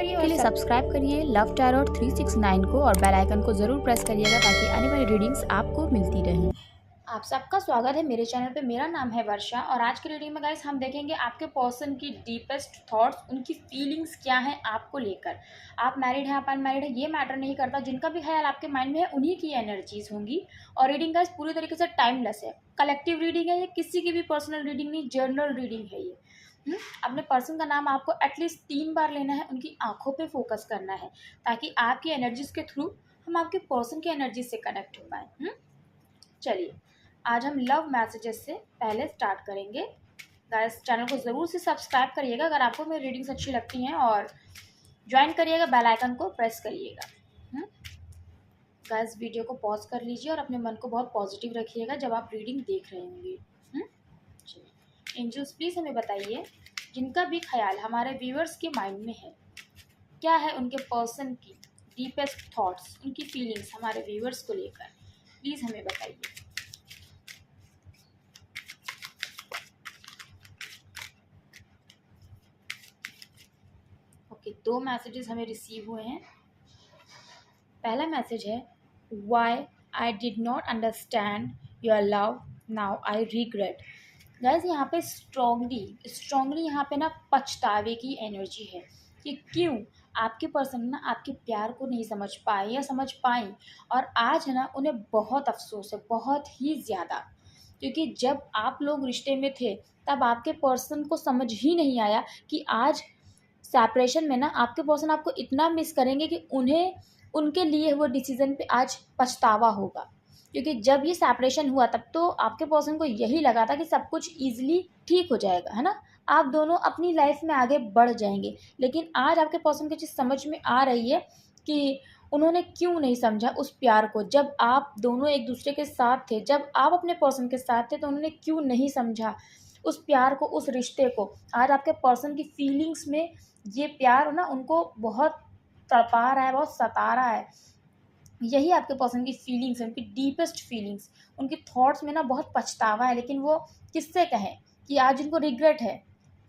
करिए के लिए सब्सक्राइब करिए लव टैरोट 369 को और बेल आइकन को ज़रूर प्रेस करिएगा ताकि आने वाली रीडिंग्स आपको मिलती रहें। आप सबका स्वागत है मेरे चैनल पे। मेरा नाम है वर्षा और आज की रीडिंग में गाइस हम देखेंगे आपके पर्सन की डीपेस्ट थॉट्स, उनकी फीलिंग्स क्या हैं आपको लेकर। आप मैरिड हैं, आप अनमैरिड हैं, ये मैटर नहीं करता। जिनका भी ख्याल आपके माइंड में है उन्हीं की एनर्जीज होंगी। और रीडिंग गाइस पूरी तरीके से टाइमलेस है, कलेक्टिव रीडिंग है, ये किसी की भी पर्सनल रीडिंग नहीं, जर्नल रीडिंग है ये। अपने पर्सन का नाम आपको एटलीस्ट 3 बार लेना है, उनकी आंखों पे फोकस करना है ताकि आपकी एनर्जीज के थ्रू हम आपके पर्सन की एनर्जी से कनेक्ट हो पाए। चलिए आज हम लव मैसेजेस से पहले स्टार्ट करेंगे। गाइस चैनल को ज़रूर से सब्सक्राइब करिएगा अगर आपको मेरी रीडिंग्स अच्छी लगती हैं, और ज्वाइन करिएगा, बेल आइकन को प्रेस करिएगा। गाइस वीडियो को पॉज कर लीजिए और अपने मन को बहुत पॉजिटिव रखिएगा जब आप रीडिंग देख रहे होंगे। एंजल्स प्लीज़ हमें बताइए जिनका भी ख्याल हमारे व्यूअर्स के माइंड में है, क्या है उनके पर्सन की डीपेस्ट थॉट्स, उनकी फीलिंग्स हमारे व्यूअर्स को लेकर, प्लीज़ हमें बताइए। ओके, 2 मैसेजेस हमें रिसीव हुए हैं। पहला मैसेज है, why I did not understand your love, now I regret. Guys यहाँ पे स्ट्रॉन्गली यहाँ पे ना पछतावे की एनर्जी है कि क्यों आपके पर्सन ना आपके प्यार को नहीं समझ पाए या समझ पाई, और आज है ना उन्हें बहुत अफसोस है, बहुत ही ज़्यादा। क्योंकि जब आप लोग रिश्ते में थे तब आपके पर्सन को समझ ही नहीं आया कि आज सेपरेशन में ना आपके पर्सन आपको इतना मिस करेंगे कि उन्हें उनके लिए वो डिसीज़न पे आज पछतावा होगा। क्योंकि जब ये सेपरेशन हुआ तब तो आपके पर्सन को यही लगा था कि सब कुछ ईजिली ठीक हो जाएगा, है ना, आप दोनों अपनी लाइफ में आगे बढ़ जाएंगे। लेकिन आज आपके पर्सन की चीज़ समझ में आ रही है कि उन्होंने क्यों नहीं समझा उस प्यार को। जब आप दोनों एक दूसरे के साथ थे, जब आप अपने पर्सन के साथ थे, तो उन्होंने क्यों नहीं समझा उस प्यार को, उस रिश्ते को। आज आपके पर्सन की फीलिंग्स में ये प्यार ना उनको बहुत तड़पा रहा है, बहुत सता रहा है। यही आपके पर्सन की फीलिंग्स है, उनकी डीपेस्ट फीलिंग्स, उनकी थॉट्स में ना बहुत पछतावा है। लेकिन वो किससे कहें कि आज उनको रिग्रेट है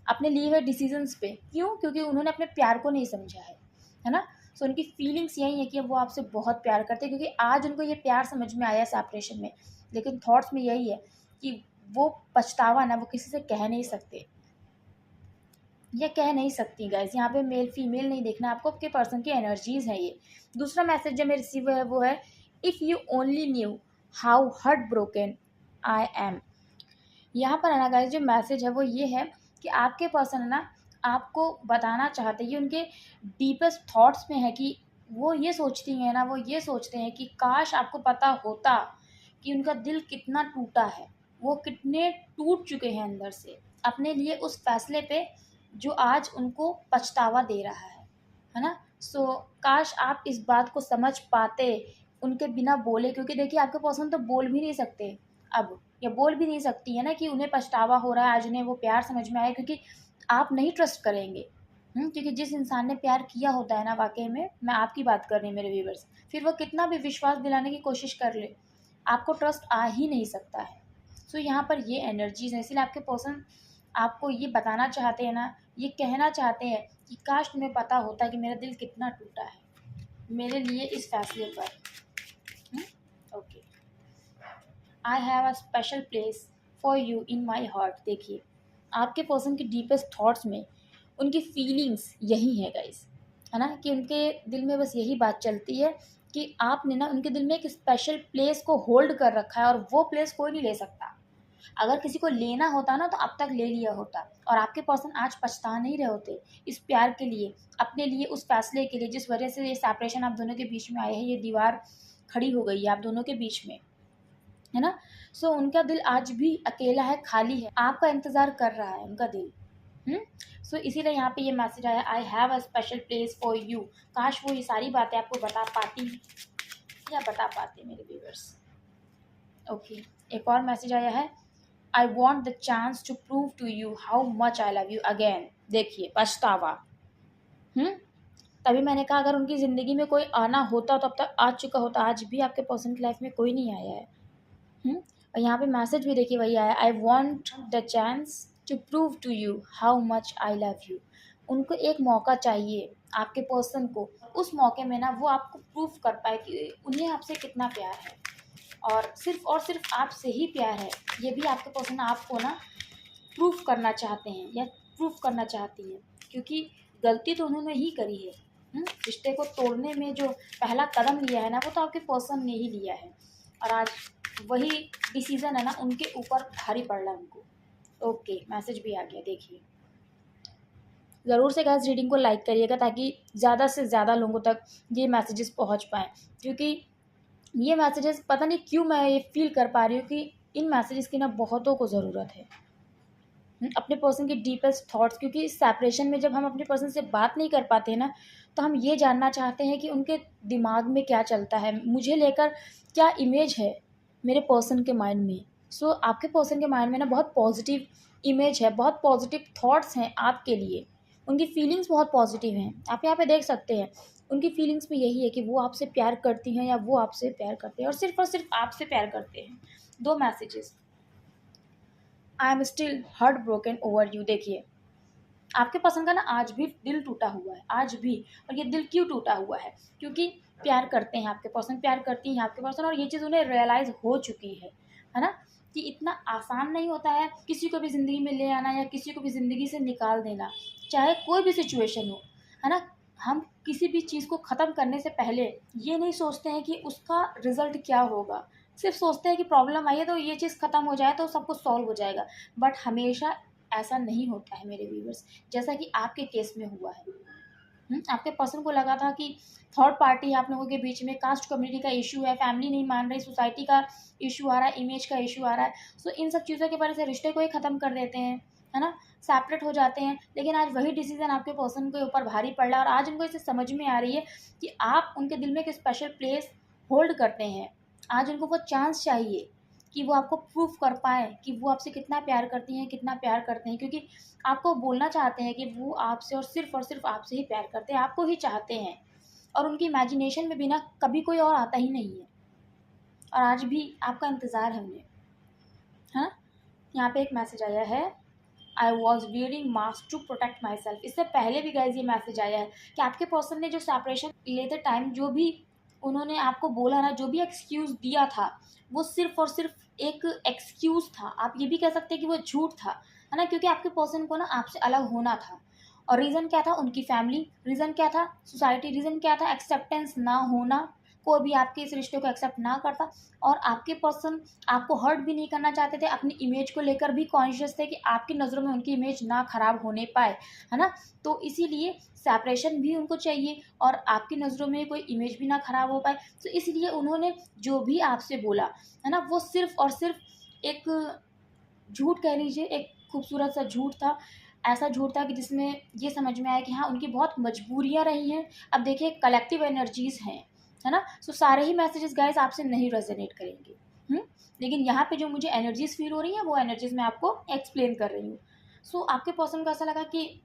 अपने लिए हुए डिसीजंस पे। क्यों? क्योंकि उन्होंने अपने प्यार को नहीं समझा है ना। सो उनकी फीलिंग्स यही है कि वो आपसे बहुत प्यार करते हैं, क्योंकि आज उनको ये प्यार समझ में आया सेपरेशन में। लेकिन थॉट्स में यही है कि वो पछतावा ना वो किसी से कह नहीं सकते, ये कह नहीं सकती। गाइज यहाँ पे मेल फीमेल नहीं देखना आपको, आपके पर्सन की एनर्जीज है ये। दूसरा मैसेज जो मेरे रिसीव है वो है, if you only knew how heart broken I am. यहाँ पर है ना गाइज जो मैसेज है वो ये है कि आपके पर्सन ना आपको बताना चाहते हैं, ये उनके डीपेस्ट थॉट्स में है कि वो ये सोचती हैं ना, वो ये सोचते हैं कि काश आपको पता होता कि उनका दिल कितना टूटा है, वो कितने टूट चुके हैं अंदर से अपने लिए उस फैसले पे जो आज उनको पछतावा दे रहा है ना। सो काश आप इस बात को समझ पाते उनके बिना बोले। क्योंकि देखिए आपके पर्सन तो बोल भी नहीं सकते अब, या बोल भी नहीं सकती है ना कि उन्हें पछतावा हो रहा है, आज उन्हें वो प्यार समझ में आया, क्योंकि आप नहीं ट्रस्ट करेंगे। क्योंकि जिस इंसान ने प्यार किया होता है ना, वाकई में मैं आपकी बात कर रही हूँ मेरे व्यूवर्स, फिर वो कितना भी विश्वास दिलाने की कोशिश कर ले, आपको ट्रस्ट आ ही नहीं सकता है। सो यहाँ पर ये एनर्जीज है, इसलिए आपके पर्सन आपको ये बताना चाहते हैं ना, ये कहना चाहते हैं कि काश तुम्हें पता होता कि मेरा दिल कितना टूटा है मेरे लिए इस फैसले पर। Okay, I have a special place for you in my heart. देखिए आपके पर्सन की डीपेस्ट थॉट्स में उनकी फीलिंग्स यही है गाइस, है ना, कि उनके दिल में बस यही बात चलती है कि आपने ना उनके दिल में एक स्पेशल प्लेस को होल्ड कर रखा है, और वो प्लेस कोई नहीं ले सकता। अगर किसी को लेना होता ना तो अब तक ले लिया होता, और आपके पर्सन आज पछता नहीं रहे होते इस प्यार के लिए, अपने लिए, उस फैसले के लिए जिस वजह से ये सेपरेशन आप दोनों के बीच में आए हैं, ये दीवार खड़ी हो गई है आप दोनों के बीच में, है ना। सो उनका दिल आज भी अकेला है, खाली है, आपका इंतज़ार कर रहा है उनका दिल। सो इसीलिए यहाँ पे ये मैसेज आया, I have a special place for you. काश वो ये सारी बातें आपको बता पाती या बता पाते मेरे व्यूअर्स। ओके, एक और मैसेज आया है, I want the chance to prove to you how much I love you again. देखिए पछतावा, तभी मैंने कहा अगर उनकी ज़िंदगी में कोई आना होता तो अब तक आ चुका होता, आज भी आपके पर्सन की लाइफ में कोई नहीं आया है। और यहाँ पे मैसेज भी देखिए वही आया, I want the chance to prove to you how much I love you. उनको एक मौका चाहिए आपके पर्सन को, उस मौके में ना वो आपको प्रूफ कर पाए कि उन्हें आपसे कितना प्यार है और सिर्फ आपसे ही प्यार है। ये भी आपके पर्सन आपको ना प्रूफ करना चाहते हैं या प्रूफ करना चाहती है, क्योंकि गलती तो उन्होंने ही करी है। रिश्ते को तोड़ने में जो पहला कदम लिया है ना, वो तो आपके पर्सन ने ही लिया है, और आज वही डिसीज़न है ना उनके ऊपर भारी पड़ रहा है उनको। ओके, मैसेज भी आ गया, देखिए। ज़रूर से गाइस रीडिंग को लाइक करिएगा ताकि ज़्यादा से ज़्यादा लोगों तक ये मैसेजेस पहुंच पाएँ, क्योंकि ये मैसेजेस पता नहीं क्यों मैं ये फील कर पा रही हूँ कि इन मैसेजेस की ना बहुतों को ज़रूरत है। अपने पर्सन के डीपेस्ट थॉट्स, क्योंकि इस सेपरेशन में जब हम अपने पर्सन से बात नहीं कर पाते ना, तो हम ये जानना चाहते हैं कि उनके दिमाग में क्या चलता है, मुझे लेकर क्या इमेज है मेरे पर्सन के माइंड में। सो आपके पर्सन के माइंड में ना बहुत पॉजिटिव इमेज है, बहुत पॉजिटिव थॉट्स हैं आपके लिए, उनकी फीलिंग्स बहुत पॉजिटिव हैं। आप यहाँ पे देख सकते हैं उनकी फीलिंग्स में यही है कि वो आपसे प्यार करती हैं या वो आपसे प्यार करते हैं, और सिर्फ आपसे प्यार करते हैं। 2 messages, I am still heart broken over you. देखिए, आपके पसंद का ना आज भी दिल टूटा हुआ है, आज भी। और ये दिल क्यों टूटा हुआ है? क्योंकि प्यार करते हैं आपके पर्सन, प्यार करती हैं आपके पर्सन, और ये चीज़ उन्हें रियलाइज़ हो चुकी है ना, कि इतना आसान नहीं होता है किसी को भी ज़िंदगी में ले आना या किसी को भी ज़िंदगी से निकाल देना, चाहे कोई भी सिचुएशन हो, है ना। हम किसी भी चीज़ को ख़त्म करने से पहले ये नहीं सोचते हैं कि उसका रिज़ल्ट क्या होगा, सिर्फ सोचते हैं कि प्रॉब्लम आई है तो ये चीज़ ख़त्म हो जाए तो सब कुछ सॉल्व हो जाएगा। बट हमेशा ऐसा नहीं होता है मेरे व्यूवर्स, जैसा कि आपके केस में हुआ है। आपके पर्सन को लगा था कि थर्ड पार्टी है आप लोगों के बीच में, कास्ट कम्युनिटी का इशू है, फैमिली नहीं मान रही, सोसाइटी का इशू आ रहा है, इमेज का इशू आ रहा है। सो इन सब चीज़ों की वजह से रिश्ते को ही ख़त्म कर देते हैं, है ना, सेपरेट हो जाते हैं। लेकिन आज वही डिसीजन आपके पर्सन के ऊपर भारी पड़ रहा है, और आज उनको इसे समझ में आ रही है कि आप उनके दिल में एक स्पेशल प्लेस होल्ड करते हैं। आज उनको वो चांस चाहिए कि वो आपको प्रूफ कर पाएँ कि वो आपसे कितना प्यार करती हैं, कितना प्यार करते हैं, क्योंकि आपको बोलना चाहते हैं कि वो आपसे और सिर्फ आपसे ही प्यार करते हैं, आपको ही चाहते हैं, और उनकी इमेजिनेशन में भी ना कभी कोई और आता ही नहीं है, और आज भी आपका इंतज़ार है उन्हें। हाँ, यहाँ पे एक मैसेज आया है, I was wearing mask to protect myself. इससे पहले भी गाइज ये मैसेज आया है कि आपके पर्सन ने जो सेपरेशन लेते टाइम जो भी उन्होंने आपको बोला ना, जो भी एक्सक्यूज़ दिया था, वो सिर्फ और सिर्फ एक एक्सक्यूज़ था। आप ये भी कह सकते हैं कि वो झूठ था, है ना, क्योंकि आपके पर्सन को ना आपसे अलग होना था। और रीज़न क्या था? उनकी फैमिली। रीज़न क्या था? सोसाइटी। रीज़न क्या था? एक्सेप्टेंस ना होना, कोई भी आपके इस रिश्ते को एक्सेप्ट ना करता, और आपके पर्सन आपको हर्ट भी नहीं करना चाहते थे, अपनी इमेज को लेकर भी कॉन्शियस थे कि आपकी नज़रों में उनकी इमेज ना ख़राब होने पाए, है ना। तो इसीलिए सेपरेशन भी उनको चाहिए और आपकी नज़रों में कोई इमेज भी ना ख़राब हो पाए। तो इसलिए उन्होंने जो भी आपसे बोला, है ना, वो सिर्फ़ और सिर्फ एक झूठ कह लीजिए, एक खूबसूरत सा झूठ था। ऐसा झूठ था कि जिसमें ये समझ में आया कि हाँ, उनकी बहुत मजबूरियाँ रही हैं। अब देखिए, कलेक्टिव एनर्जीज़ हैं, है ना। सो सारे ही मैसेजेस गाइस आपसे नहीं रेजोनेट करेंगे, लेकिन यहाँ पे जो मुझे एनर्जीज़ फील हो रही हैं वो एनर्जीज़ मैं आपको एक्सप्लेन कर रही हूँ। सो आपके पर्सन को ऐसा लगा कि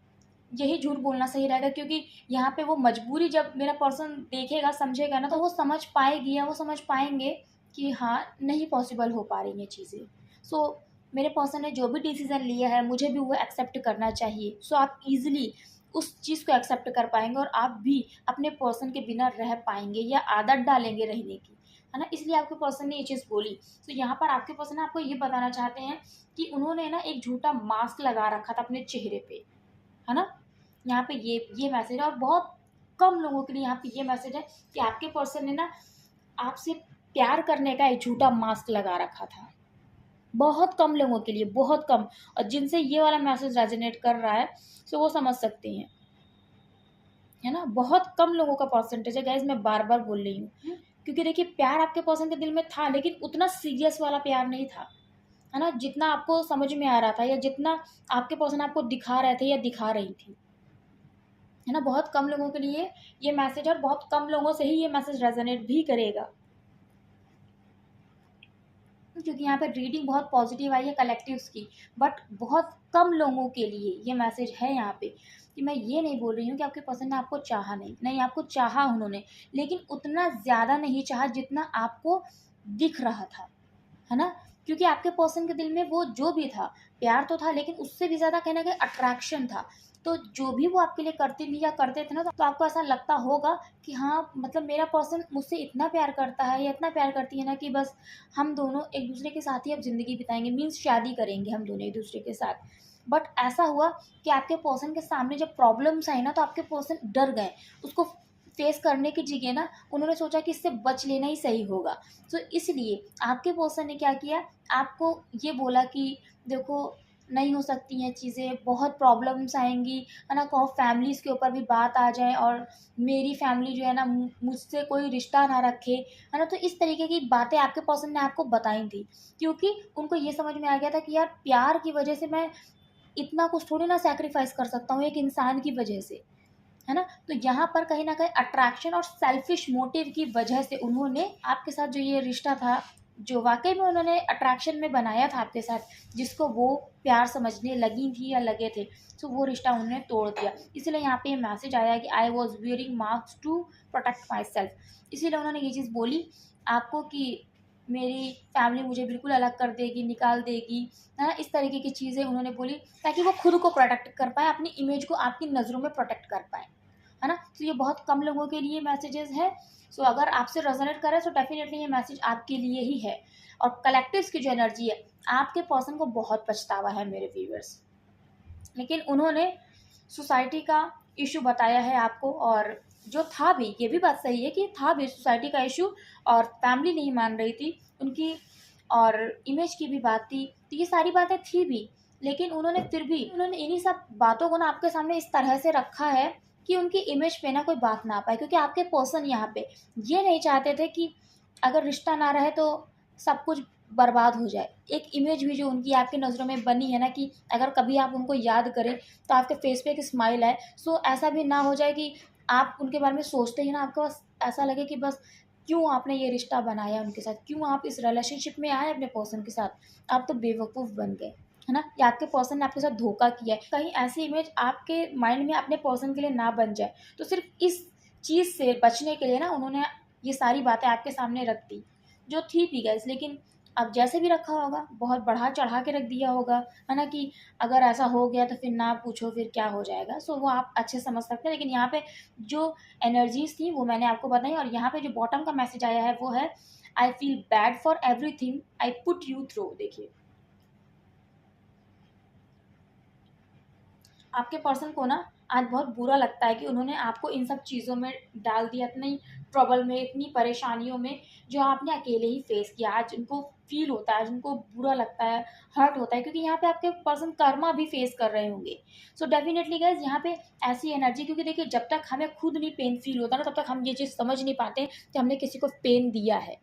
यही झूठ बोलना सही रहेगा, क्योंकि यहाँ पे वो मजबूरी जब मेरा पर्सन देखेगा, समझेगा ना, तो वो समझ पाएगी या वो समझ पाएंगे कि हाँ, नहीं पॉसिबल हो पा रही हैं चीज़ें। सो मेरे पर्सन ने जो भी डिसीज़न लिया है मुझे भी वो एक्सेप्ट करना चाहिए। सो आप ईज़िली उस चीज़ को एक्सेप्ट कर पाएँगे और आप भी अपने पर्सन के बिना रह पाएँगे या आदत डालेंगे रहने की, है ना। इसलिए आपके पर्सन ने ये चीज़ बोली। तो यहाँ पर आपके पर्सन आपको ये बताना चाहते हैं कि उन्होंने ना एक झूठा मास्क लगा रखा था अपने चेहरे पे, है ना। यहाँ पे ये मैसेज है, और बहुत कम लोगों के लिए यहाँ पे ये मैसेज है कि आपके पर्सन ने ना आपसे प्यार करने का एक झूठा मास्क लगा रखा था। बहुत कम लोगों के लिए, बहुत कम। और जिनसे ये वाला मैसेज रेजोनेट कर रहा है, सो वो समझ सकते हैं, है ना। बहुत कम लोगों का परसेंटेज है गाइज, मैं बार बार बोल रही हूँ, क्योंकि देखिए, प्यार आपके पर्सन के दिल में था, लेकिन उतना सीरियस वाला प्यार नहीं था, है ना, जितना आपको समझ में आ रहा था या जितना आपके पर्सन आपको दिखा रहे थे या दिखा रही थी, है ना। बहुत कम लोगों के लिए ये मैसेज, और बहुत कम लोगों से ही ये मैसेज रेजोनेट भी करेगा, क्योंकि यहाँ पे रीडिंग बहुत पॉजिटिव आई है कलेक्टिव्स की। बट बहुत कम लोगों के लिए ये मैसेज है यहाँ पे, कि मैं ये नहीं बोल रही हूँ कि आपके पर्सन ने आपको चाहा नहीं, आपको चाहा उन्होंने, लेकिन उतना ज़्यादा नहीं चाहा जितना आपको दिख रहा था, है ना। क्योंकि आपके पर्सन के दिल में वो जो भी था, प्यार तो था, लेकिन उससे भी ज़्यादा कहना कि अट्रैक्शन था। तो जो भी वो आपके लिए करती थी या करते थे ना, तो आपको ऐसा लगता होगा कि हाँ मतलब मेरा पर्सन मुझसे इतना प्यार करता है या इतना प्यार करती है ना कि बस हम दोनों एक दूसरे के साथ ही अब ज़िंदगी बिताएंगे, मीन्स शादी करेंगे हम दोनों एक दूसरे के साथ। बट ऐसा हुआ कि आपके पर्सन के सामने जब प्रॉब्लम्स आई ना, तो आपके पर्सन डर गए। उसको फेस करने की जगह ना उन्होंने सोचा कि इससे बच लेना ही सही होगा। तो इसलिए आपके पर्सन ने क्या किया, आपको ये बोला कि देखो नहीं हो सकती हैं चीज़ें, बहुत प्रॉब्लम्स आएंगी, है ना, कहो फैमिलीज़ के ऊपर भी बात आ जाए और मेरी फैमिली जो है ना मुझसे कोई रिश्ता ना रखे, है ना। तो इस तरीके की बातें आपके पर्सन ने आपको बताई थी, क्योंकि उनको ये समझ में आ गया था कि यार प्यार की वजह से मैं इतना कुछ थोड़ी ना सैक्रिफाइस कर सकता हूँ एक इंसान की वजह से, है ना। तो यहाँ पर कहीं ना कहीं अट्रैक्शन और सेल्फिश मोटिव की वजह से उन्होंने आपके साथ जो ये रिश्ता था, जो वाकई में उन्होंने अट्रैक्शन में बनाया था आपके साथ, जिसको वो प्यार समझने लगी थी या लगे थे, तो वो रिश्ता उन्होंने तोड़ दिया। इसीलिए यहाँ पे ये मैसेज आया कि I was wearing mask to protect myself. इसीलिए उन्होंने ये चीज़ बोली आपको कि मेरी फैमिली मुझे बिल्कुल अलग कर देगी, निकाल देगी, है ना। इस तरीके की चीज़ें उन्होंने बोली ताकि वो खुद को प्रोटेक्ट कर पाए, अपनी इमेज को आपकी नज़रों में प्रोटेक्ट कर पाए, है ना। तो ये बहुत कम लोगों के लिए मैसेजेस है। सो अगर आपसे रेजोनेट करे तो डेफिनेटली ये मैसेज आपके लिए ही है। और कलेक्टिव्स की जो एनर्जी है, आपके पर्सन को बहुत पछतावा है मेरे व्यूअर्स, लेकिन उन्होंने सोसाइटी का इशू बताया है आपको, और जो था भी, ये भी बात सही है कि था भी सोसाइटी का इशू, और फैमिली नहीं मान रही थी उनकी, और इमेज की भी बात थी, तो ये सारी बातें थी भी। लेकिन उन्होंने फिर भी उन्होंने इन्हीं सब बातों को ना आपके सामने इस तरह से रखा है कि उनकी इमेज पे ना कोई बात ना आ पाए, क्योंकि आपके पर्सन यहाँ पे ये नहीं चाहते थे कि अगर रिश्ता ना रहे तो सब कुछ बर्बाद हो जाए। एक इमेज भी जो उनकी आपकी नज़रों में बनी है ना, कि अगर कभी आप उनको याद करें तो आपके फेस पे एक स्माइल आए। सो ऐसा भी ना हो जाए कि आप उनके बारे में सोचते ही ना आपको बस ऐसा लगे कि बस क्यों आपने ये रिश्ता बनाया उनके साथ, क्यों आप इस रिलेशनशिप में आए अपने पर्सन के साथ, आप तो बेवकूफ़ बन गए, है ना, या आपके पर्सन ने आपके साथ धोखा किया है। कहीं ऐसी इमेज आपके माइंड में अपने पर्सन के लिए ना बन जाए। तो सिर्फ इस चीज़ से बचने के लिए ना उन्होंने ये सारी बातें आपके सामने रख दी, जो थी भी गाइस। लेकिन अब जैसे भी रखा होगा, बहुत बढ़ा चढ़ा के रख दिया होगा, है ना, कि अगर ऐसा हो गया तो फिर ना पूछो फिर क्या हो जाएगा। सो वो आप अच्छे समझ सकते हैं। लेकिन यहाँ पे जो एनर्जीज थी वो मैंने आपको बताई, और यहाँ पे जो बॉटम का मैसेज आया है वो है आई feel bad for everything I put you through. देखिए आपके पर्सन को ना आज बहुत बुरा लगता है कि उन्होंने आपको इन सब चीज़ों में डाल दिया, इतनी ट्रबल में, इतनी परेशानियों में, जो आपने अकेले ही फेस किया। आज उनको फील होता है, आज उनको बुरा लगता है, हर्ट होता है, क्योंकि यहाँ पे आपके पर्सन कर्मा भी फेस कर रहे होंगे। सो डेफिनेटली गाइज यहाँ पे ऐसी एनर्जी, क्योंकि देखिए जब तक हमें खुद नहीं पेन फील होता ना, तब तक हम ये चीज़ समझ नहीं पाते कि हमने किसी को पेन दिया है।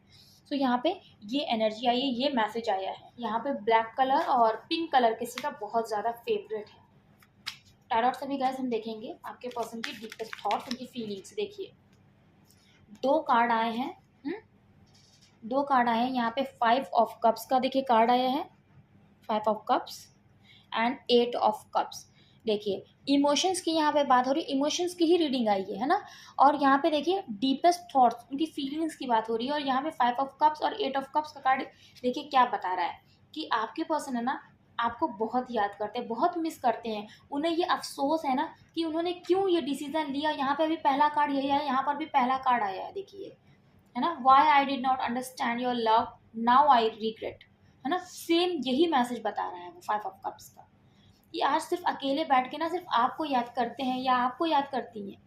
सो यहाँ पे ये एनर्जी आई है, ये मैसेज आया है। यहाँ पे ब्लैक कलर और पिंक कलर किसी का बहुत ज़्यादा फेवरेट है। टैरोट से भी गैस हम देखेंगे आपके पर्सन की डीपेस्ट थॉट्स, उनकी फीलिंग्स। देखिए दो कार्ड आए हैं, दो कार्ड आए हैं यहाँ पे। 5 ऑफ कप्स का देखिए कार्ड आया है, 5 of cups and 8 of cups. देखिए इमोशंस की यहाँ पे बात हो रही है, इमोशंस की ही रीडिंग आई है ना। और यहाँ पे देखिए डीपेस्ट थॉट्स, उनकी फीलिंग्स की बात हो रही है। और यहाँ पे 5 ऑफ कप्स और 8 ऑफ कप्स का कार्ड देखिए क्या बता रहा है कि आपके पर्सन है ना आपको बहुत याद करते हैं, बहुत मिस करते हैं। उन्हें ये अफसोस है ना कि उन्होंने क्यों ये डिसीजन लिया। यहाँ पे भी पहला कार्ड यही है, यहाँ पर भी पहला कार्ड आया है, देखिए, है ना, why I did not understand your love now I regret, है ना। सेम यही मैसेज बता रहा है वो 5 ऑफ कप्स का, कि आज सिर्फ अकेले बैठ के ना सिर्फ आपको याद करते हैं या आपको याद करती हैं,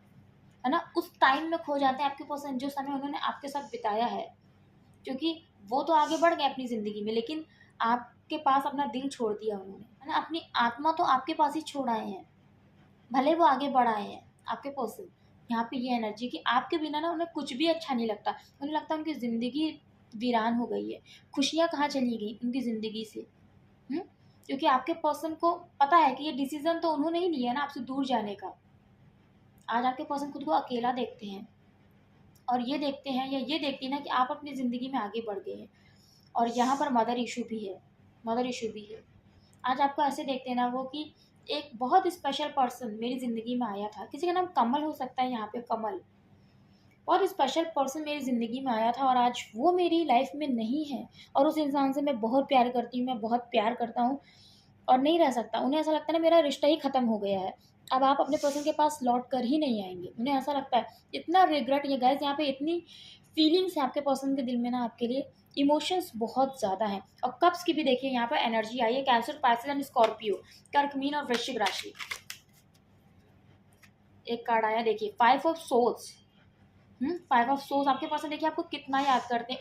है ना। उस टाइम में खो जाते हैं आपके पर्सन, जो समय उन्होंने आपके साथ बिताया है, क्योंकि वो तो आगे बढ़ गए अपनी ज़िंदगी में, लेकिन आपके पास अपना दिल छोड़ दिया उन्होंने, है ना। अपनी आत्मा तो आपके पास ही छोड़ आए हैं, भले वो आगे बढ़ आए हैं आपके पर्सन। यहाँ पे ये एनर्जी कि आपके बिना ना उन्हें कुछ भी अच्छा नहीं लगता, उन्हें लगता है उनकी ज़िंदगी वीरान हो गई है, खुशियाँ कहाँ चली गई उनकी ज़िंदगी से। क्योंकि आपके पर्सन को पता है कि ये डिसीजन तो उन्होंने ही लिया ना आपसे दूर जाने का। आज आपके पर्सन खुद को अकेला देखते हैं, और ये देखते हैं या ये देखती है ना कि आप अपनी ज़िंदगी में आगे बढ़ गए हैं। और यहाँ पर मदर इशू भी है, मदर इशू भी है। आज आपको ऐसे देखते हैं ना वो कि एक बहुत स्पेशल पर्सन मेरी ज़िंदगी में आया था, किसी का नाम कमल हो सकता है, यहाँ पे कमल, बहुत स्पेशल पर्सन मेरी ज़िंदगी में आया था, और आज वो मेरी लाइफ में नहीं है। और उस इंसान से मैं बहुत प्यार करती हूँ, मैं बहुत प्यार करता हूँ, और नहीं रह सकता। उन्हें ऐसा लगता है ना मेरा रिश्ता ही ख़त्म हो गया है। अब आप अपने पर्सन के पास लौट कर ही नहीं आएंगे। उन्हें ऐसा लगता है, इतना रिग्रेट, ये गाइस यहाँ पे इतनी फीलिंग्स है आपके पर्सन के दिल में ना आपके लिए, इमोशंस बहुत ज़्यादा हैं। और कप्स की भी देखिए यहाँ पर एनर्जी आई है, कैंसर, पाइसेस एंड स्कॉर्पियो, कर्क, मीन और वृश्चिक राशि। एक कार्ड आया देखिए, 5 ऑफ सोल्स। 5 ऑफ सोल्स आपके पर्सन देखिए आपको कितना याद करते हैं।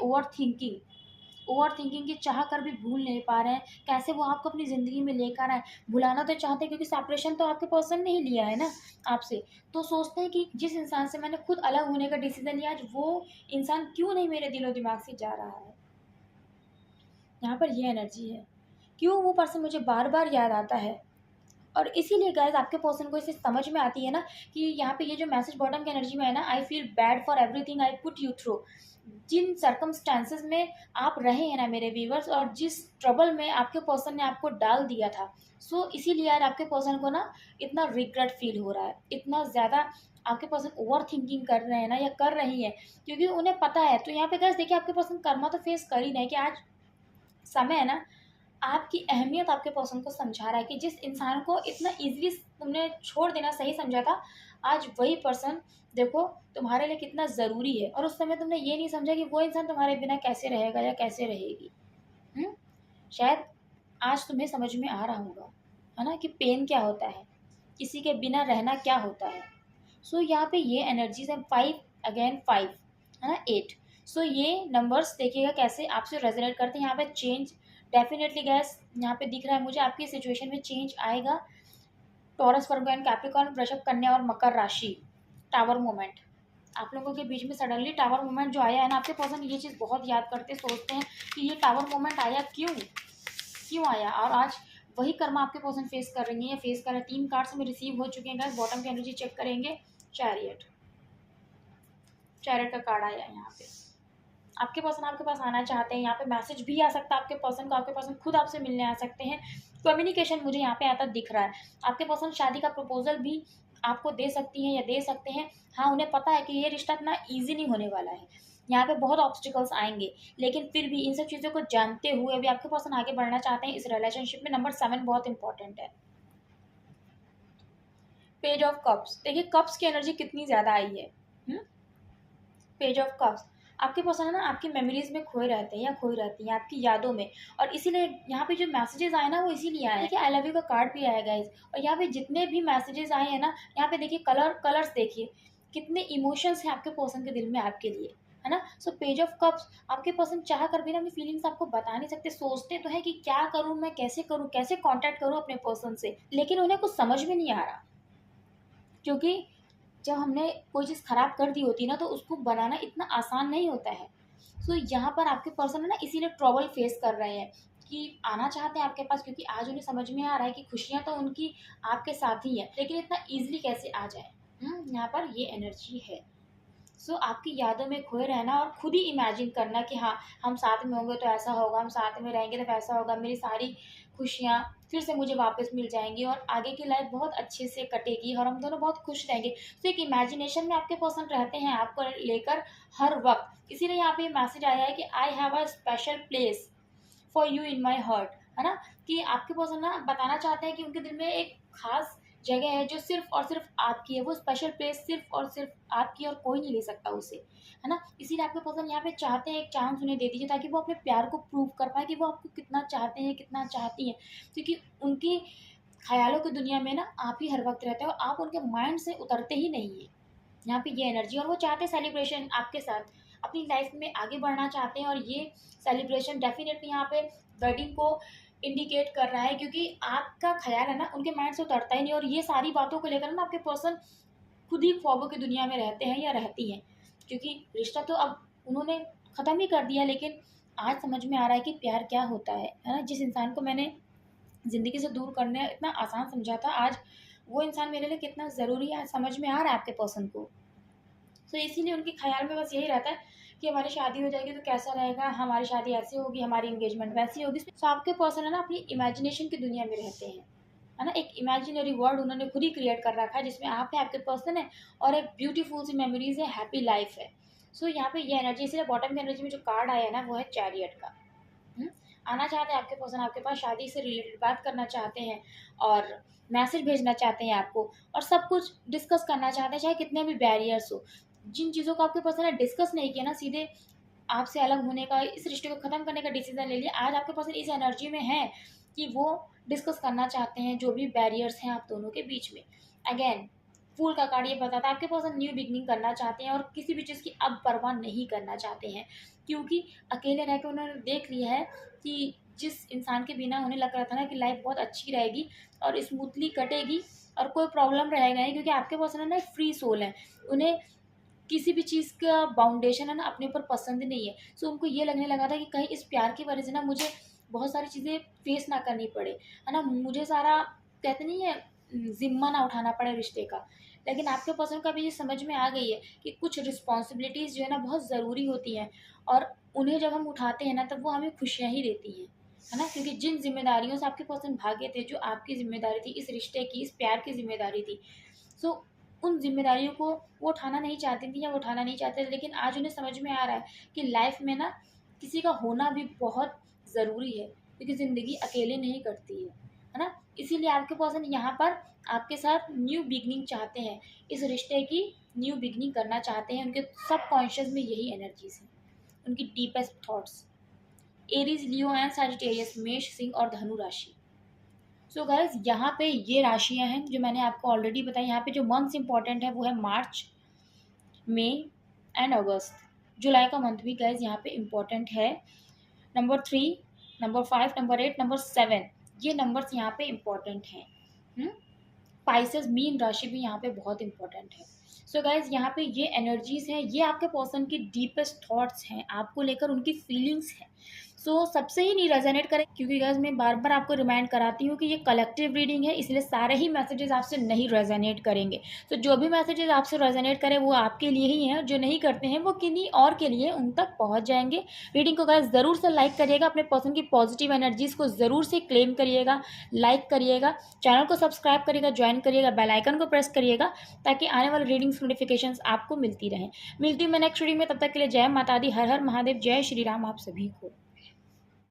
ओवर थिंकिंग की चाह कर भी भूल नहीं पा रहे हैं, कैसे वो आपको अपनी ज़िंदगी में लेकर आए। भुलाना तो चाहते हैं क्योंकि सेपरेशन तो आपके पर्सन ने ही लिया है ना आपसे, तो सोचते हैं कि जिस इंसान से मैंने खुद अलग होने का डिसीजन लिया, आज वो इंसान क्यों नहीं मेरे दिलो दिमाग से जा रहा है। यहाँ पर ये एनर्जी है, क्यों वो पर्सन मुझे बार बार याद आता है। और इसीलिए गाइज आपके पर्सन को इसे समझ में आती है ना कि यहाँ पे ये जो मैसेज बॉटम की एनर्जी में है ना, I feel bad for everything I put you through. जिन सर्कमस्टांसेस में आप रहे हैं ना मेरे व्यूवर्स, और जिस ट्रबल में आपके पर्सन ने आपको डाल दिया था, सो इसीलिए यार आपके पर्सन को ना इतना रिग्रेट फील हो रहा है, इतना ज़्यादा आपके पर्सन ओवर थिंकिंग कर रहे हैं ना, या कर रही है, क्योंकि उन्हें पता है। तो यहाँ पे गाइस देखिए आपके पर्सन कर्मा तो फेस कर ही नहीं, कि आज समय है ना, आपकी अहमियत आपके पर्सन को समझा रहा है कि जिस इंसान को इतना इजीली तुमने छोड़ देना सही समझा था, आज वही पर्सन देखो तुम्हारे लिए कितना ज़रूरी है। और उस समय तुमने ये नहीं समझा कि वो इंसान तुम्हारे बिना कैसे रहेगा या कैसे रहेगी। शायद आज तुम्हें समझ में आ रहा होगा, है ना, कि पेन क्या होता है, किसी के बिना रहना क्या होता है। सो यहाँ पे ये एनर्जीज है, 5 अगेन 5, है ना, 8। सो ये नंबर्स देखिएगा कैसे आपसे रेजोनेट करते हैं। यहाँ पे चेंज डेफिनेटली गैस यहाँ पे दिख रहा है मुझे, आपकी सिचुएशन में चेंज आएगा। टॉरस, वर्गो एंड कैप्रिकॉर्न, वृषभ, कन्या और मकर राशि, टावर मोमेंट। आप लोगों के बीच में सडनली टावर मोमेंट जो आया है ना, आपके पर्सन ये चीज़ बहुत याद करते, सोचते हैं कि ये टावर मोमेंट आया क्यों, क्यों आया। और आज वही कर्म आपके पर्सन फेस कर रही है या फेस कर रहे हैं। 3 कार्ड्स में रिसीव हो चुके हैं गाइस। बॉटम की एनर्जी चेक करेंगे, चैरियट, चैरियट का कार्ड आया है यहाँ पे। आपके पर्सन आपके पास आना चाहते हैं, यहाँ पे मैसेज भी आ सकता है आपके पर्सन को, आपके पर्सन खुद आपसे मिलने आ सकते हैं। कम्युनिकेशन मुझे यहाँ पे आता दिख रहा है। आपके पर्सन शादी का प्रपोजल भी आपको दे सकती हैं या दे सकते हैं। हाँ, उन्हें पता है कि ये रिश्ता इतना ईजी नहीं होने वाला है, यहाँ पे बहुत ऑब्स्टिकल्स आएंगे, लेकिन फिर भी इन सब चीज़ों को जानते हुए भी आपके पर्सन आगे बढ़ना चाहते हैं इस रिलेशनशिप में। नंबर 7 बहुत इंपॉर्टेंट है। पेज ऑफ कप्स, देखिए कप्स की एनर्जी कितनी ज़्यादा आई है। पेज ऑफ कप्स, आपके पर्सन है ना आपकी मेमोरीज में खोए रहते हैं या खोई रहती हैं, आपकी यादों में। और इसीलिए यहाँ पे जो मैसेजेस आए ना वो इसीलिए आए हैं। देखिए आई लव यू का कार्ड भी आया गाइस। और यहाँ पे जितने भी मैसेजेस आए हैं ना, यहाँ पे देखिए कलर्स देखिए कितने इमोशंस हैं आपके पर्सन के दिल में आपके लिए, है ना। सो पेज ऑफ कप्स, आपके पर्सन चाह कर भी ना अपनी फीलिंग्स आपको बता नहीं सकते। सोचते तो है कि क्या करूँ मैं, कैसे करूँ, कैसे कॉन्टैक्ट करूँ अपने पर्सन से, लेकिन उन्हें कुछ समझ में नहीं आ रहा। क्योंकि जब हमने कोई चीज़ ख़राब कर दी होती है ना, तो उसको बनाना इतना आसान नहीं होता है। सो यहाँ पर आपके पर्सन है ना इसीलिए ट्रबल फेस कर रहे हैं, कि आना चाहते हैं आपके पास, क्योंकि आज उन्हें समझ में आ रहा है कि खुशियाँ तो उनकी आपके साथ ही है, लेकिन इतना ईजिली कैसे आ जाए। यहाँ पर ये एनर्जी है। सो आपकी यादों में खोए रहना और खुद ही इमेजिन करना कि हाँ, हम साथ में होंगे तो ऐसा होगा, हम साथ में रहेंगे तो वैसा होगा, मेरी सारी खुशियाँ फिर से मुझे वापस मिल जाएंगी और आगे की लाइफ बहुत अच्छे से कटेगी और हम दोनों बहुत खुश रहेंगे। तो एक इमेजिनेशन में आपके पर्सन रहते हैं आपको लेकर हर वक्त। इसीलिए यहाँ पे मैसेज आया है कि I have a special place for you in my heart, है ना, कि आपके पर्सन ना बताना चाहते हैं कि उनके दिल में एक खास जगह है जो सिर्फ और सिर्फ आपकी है। वो स्पेशल प्लेस सिर्फ और सिर्फ आपकी, और कोई नहीं ले सकता उसे, है ना। इसीलिए आपके पर्सन यहाँ पे चाहते हैं एक चांस उन्हें दे दीजिए, ताकि वो अपने प्यार को प्रूव कर पाए कि वो आपको कितना चाहते हैं, कितना चाहती हैं। क्योंकि उनकी ख्यालों की दुनिया में ना आप ही हर वक्त रहते हो, आप उनके माइंड से उतरते ही नहीं है। यहाँ पे ये एनर्जी, और वो चाहते हैं सेलिब्रेशन आपके साथ, अपनी लाइफ में आगे बढ़ना चाहते हैं। और ये सेलिब्रेशन डेफिनेटली यहाँ पे वेडिंग को इंडिकेट कर रहा है, क्योंकि आपका ख्याल है ना उनके माइंड से उतरता ही नहीं। और ये सारी बातों को लेकर ना आपके पर्सन खुद ही ख्वाबों की दुनिया में रहते हैं या रहती हैं, क्योंकि रिश्ता तो अब उन्होंने ख़त्म ही कर दिया, लेकिन आज समझ में आ रहा है कि प्यार क्या होता है ना। जिस इंसान को मैंने ज़िंदगी से दूर करने इतना आसान समझा था, आज वो इंसान मेरे लिए कितना ज़रूरी है, आज समझ में आ रहा है आपके पर्सन को। तो इसीलिए उनके ख्याल में बस यही रहता है कि हमारी शादी हो जाएगी तो कैसा रहेगा, हमारी शादी ऐसी होगी, हमारी एंगेजमेंट वैसी होगी। तो आपके पर्सन है ना अपनी इमेजिनेशन की दुनिया में रहते हैं, है ना। एक इमेजिनरी वर्ल्ड उन्होंने खुद ही क्रिएट कर रखा है, जिसमें आप है, आपके पर्सन है, और एक ब्यूटीफुल सी मेमोरीज है, हैप्पी लाइफ है। सो यहाँ पे ये एनर्जी, इसलिए बॉटम की एनर्जी में जो कार्ड आया है ना वो है चैरियट का। आना चाहते हैं आपके पर्सन आपके पास, शादी से रिलेटेड बात करना चाहते हैं और मैसेज भेजना चाहते हैं आपको, और सब कुछ डिस्कस करना चाहते हैं, चाहे कितने भी बैरियर्स हो। जिन चीज़ों को आपके पर्सन ने डिस्कस नहीं किया ना, सीधे आपसे अलग होने का, इस रिश्ते को ख़त्म करने का डिसीजन ले लिया, आज आपके पर्सन इस एनर्जी में है कि वो डिस्कस करना चाहते हैं जो भी बैरियर्स हैं आप दोनों के बीच में। अगेन फूल का कार्ड ये बताता है आपके पर्सन न्यू बिगनिंग करना चाहते हैं और किसी भी चीज़ की अब परवाह नहीं करना चाहते हैं, क्योंकि अकेले रह के उन्होंने देख लिया है कि जिस इंसान के बिना उन्हें लग रहा था ना कि लाइफ बहुत अच्छी रहेगी और स्मूथली कटेगी और कोई प्रॉब्लम रहेगा नहीं, क्योंकि आपके पर्सन है ना एक फ्री सोल है, उन्हें किसी भी चीज़ का बाउंडेशन है ना अपने ऊपर पसंद नहीं है। सो उनको ये लगने लगा था कि कहीं इस प्यार की वजह से ना मुझे बहुत सारी चीज़ें फेस ना करनी पड़े, है ना, मुझे सारा कहते नहीं है जिम्मा ना उठाना पड़े रिश्ते का। लेकिन आपके पर्सन का भी ये समझ में आ गई है कि कुछ रिस्पॉन्सिबिलिटीज़ जो है ना बहुत ज़रूरी होती हैं, और उन्हें जब हम उठाते हैं ना तब वो हमें खुशियाँ ही देती हैं, है ना, क्योंकि जिन जिम्मेदारियों से आपके पर्सन भागे थे, जो आपकी जिम्मेदारी थी, इस रिश्ते की, इस प्यार की जिम्मेदारी थी, सो उन जिम्मेदारियों को वो उठाना नहीं चाहती थी या वो उठाना नहीं चाहते थे। लेकिन आज उन्हें समझ में आ रहा है कि लाइफ में ना किसी का होना भी बहुत ज़रूरी है, क्योंकि ज़िंदगी अकेले नहीं कटती है ना। इसीलिए आपके पर्सन यहाँ पर आपके साथ न्यू बिगनिंग चाहते हैं, इस रिश्ते की न्यू बिगनिंग करना चाहते हैं। उनके सब कॉन्शियस में यही एनर्जीज हैं, उनकी deepest thoughts. Aries, Leo and Sagittarius, मेष, सिंह और धनु राशि। सो गाइज यहाँ पे ये राशियाँ हैं जो मैंने आपको ऑलरेडी बताई। यहाँ पे जो मंथ्स इंपॉर्टेंट है वो है मार्च, मई एंड अगस्त। जुलाई का मंथ भी गाइज यहाँ पे इम्पोर्टेंट है। नंबर 3, नंबर 5, नंबर 8, नंबर 7, ये नंबर्स यहाँ पे इम्पोर्टेंट हैं। स्पाइसेस, मीन राशि भी यहाँ पे बहुत इंपॉर्टेंट है। सो गाइज यहाँ पे ये एनर्जीज हैं, ये आपके पर्सन की डीपेस्ट थॉट्स हैं, आपको लेकर उनकी फीलिंग्स हैं। सो सबसे ही नहीं रेजोनेट करें, क्योंकि गाइज मैं बार बार आपको रिमाइंड कराती हूँ कि ये कलेक्टिव रीडिंग है, इसलिए सारे ही मैसेजेस आपसे नहीं रेजोनेट करेंगे। तो जो भी मैसेजेस आपसे रेजोनेट करें वो आपके लिए ही हैं, जो नहीं करते हैं वो किन्हीं और के लिए उन तक पहुँच जाएंगे। रीडिंग को गाइज ज़रूर से लाइक करिएगा, अपने पर्सन की पॉजिटिव एनर्जीज़ को ज़रूर से क्लेम करिएगा, लाइक करिएगा, चैनल को सब्सक्राइब करिएगा, ज्वाइन करिएगा, बेल आइकन को प्रेस करिएगा ताकि आने वाले रीडिंग्स नोटिफिकेशंस आपको मिलती रहें। मिलती हूँ मैं नेक्स्ट रीडिंग में, तब तक के लिए जय माता दी, हर हर महादेव, जय श्री राम आप सभी को।